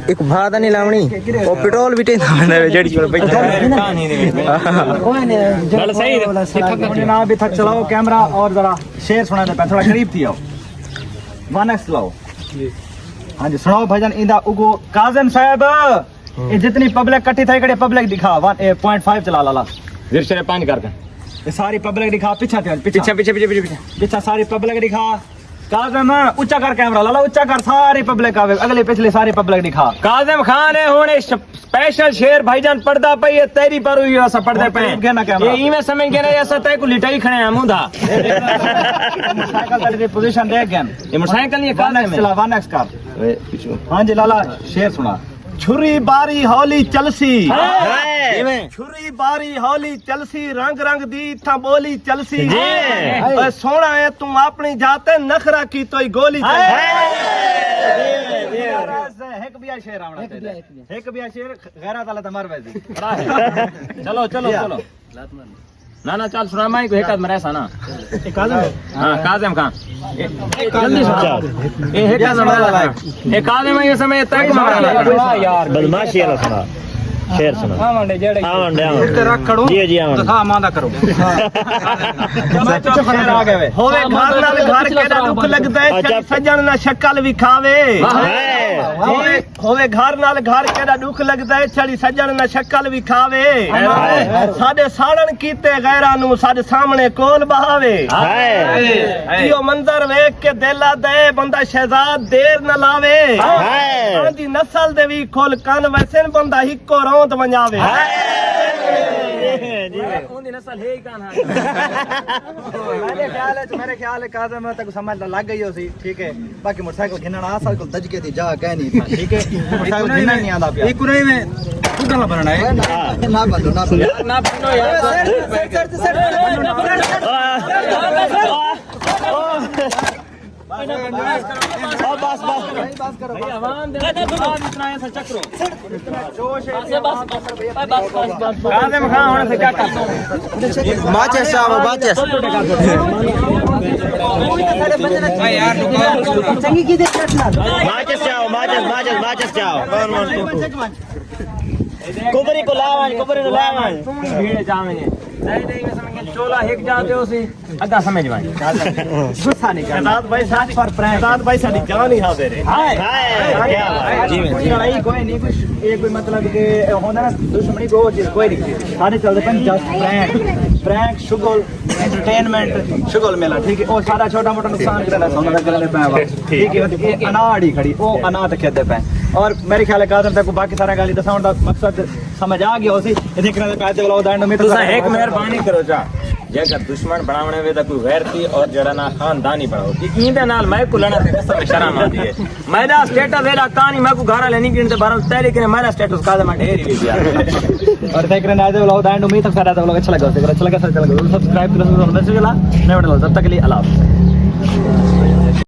एक भाड़ा नहीं लावनी और पेट्रोल भी टेंशन में जड़ी पर बैठा चल सही ना भी थक चलाओ कैमरा और जरा शेर सुना दे थोड़ा करीब थी आओ 1x लाओ। हाँ जी सुनाओ भजन इंदा उगो काजम साहब ये जितनी पब्लिक इकट्ठी थी कड़े पब्लिक दिखा 1.5 चला लाला विरशरे 5 कर ये सारी पब्लिक दिखा पीछे पीछे सारी पब्लिक दिखा काजम ऊंचा कर कैमरा लाला ऊंचा कर सारी पब्लिक आवे अगले पिछले सारी पब्लिक दिखा काजम खान है होने स्पेशल शेर भाईजान पर्दा पे ये तेरी पर हुई ऐसा पर्दे पे ये इमे समझ के ना ऐसा तय को लिटाई खड़े हैं मुंडा मोटरसाइकिल की पोजीशन देख गया ये मोटरसाइकिल नहीं काजम चला 1x कर हां जी लाला शेर सुना छुरी बारी हौली चलसी छुरी बारी हौली चलसी रंग रंग दी था बोली चलसी ओए सोना है तुम अपनी जाते नखरा की तोई गोली एक भी शेर आवना चाहिए एक भी शेर गैरत वाला तमर वैसी चलो चलो चलो ना ना चल सुना माई को एक आदमी ऐसा ना हां काजम खान जल्दी सुना ये एक आदमी ये काजम ये समय तक मारा यार बदमाशी वाला सुना शेर सुना आवंडे जेड़े आवंडे तेरा करो जी आवंडे हां मांदा करो शेर आ गए होवे घर नाल घर केड़ा दुख लगदा है सजन ना शक्ल विखावे होवे घर नाल घर केड़ा दुख लगदा है छड़ी सजन ना शक्ल विखावे साडे साड़न कीते गैरां नु साडे सामने कोल बहावे इयो मंजर देख के दिला दे बंदा शहजाद देर न लावे आंदी नस्ल दे भी खोल कान वैसे बंदा हिको रोंद वंजावे उनदी नस्ल है ही कान मेरे ख्याल है काजम तक समझ लग गई हो सी ठीक है बाकी मोटरसाइकिल घिनना आ साल को दज के थी जा कह नहीं था ठीक है मोटरसाइकिल घिनना नहीं आंदा पिया एक नहीं में टूटला बनना है ना बंदो ना बनो यार बस करो इतना ऐसा चक्रो जोश है काजम खान होने से क्या करता माचेस चाव माचेस यार संगी की दे माचेस चाव कोबरी को लावां भीड़ जावेंगे नहीं में समझ के चोला एक जाते हो सी अदा समझ में गुस्सा नहीं करना भाई साथ पर प्रैंक साथ भाई साडी जान ही हां तेरे हाय क्या बात जी कोई लड़ाई कोई नहीं कुछ ये कोई मतलब के होना ना दुश्मनी को चीज कोई नहीं सारे चलते पन जस्ट प्रैंक शुगल एंटरटेनमेंट शुगल मेला ठीक है ओ सारा छोटा मोटा नुकसान करना सोना का करने पे ठीक है ये अनाड़ी खड़ी ओ अनाथ खेदे पे और मेरे ख्याल है कादर तक बाकी सारा गाली दसाउन दा मकसद समझ आ गया होसी ये देखने पे आते वाला दांड में तो एक मेहरबानी करो जा जेकर दुश्मन बनावणे वे ता कोई गैर थी और जड़ा ना खानदानी बनाओ कि इंदे नाल मैं को लना ते कसम शर्म आती है मेरा स्टेटस वेला कहानी मैं को घर ले नहीं गिनते बार तैले के मेरा स्टेटस का मैं ढेर ही दिया और देखने आते वाला दांड उम्मीद तक सारा अच्छा लगा अच्छा लगा सब्सक्राइब करो मैसेज ला नहीं बड़ा तब तक के लिए अल्लाह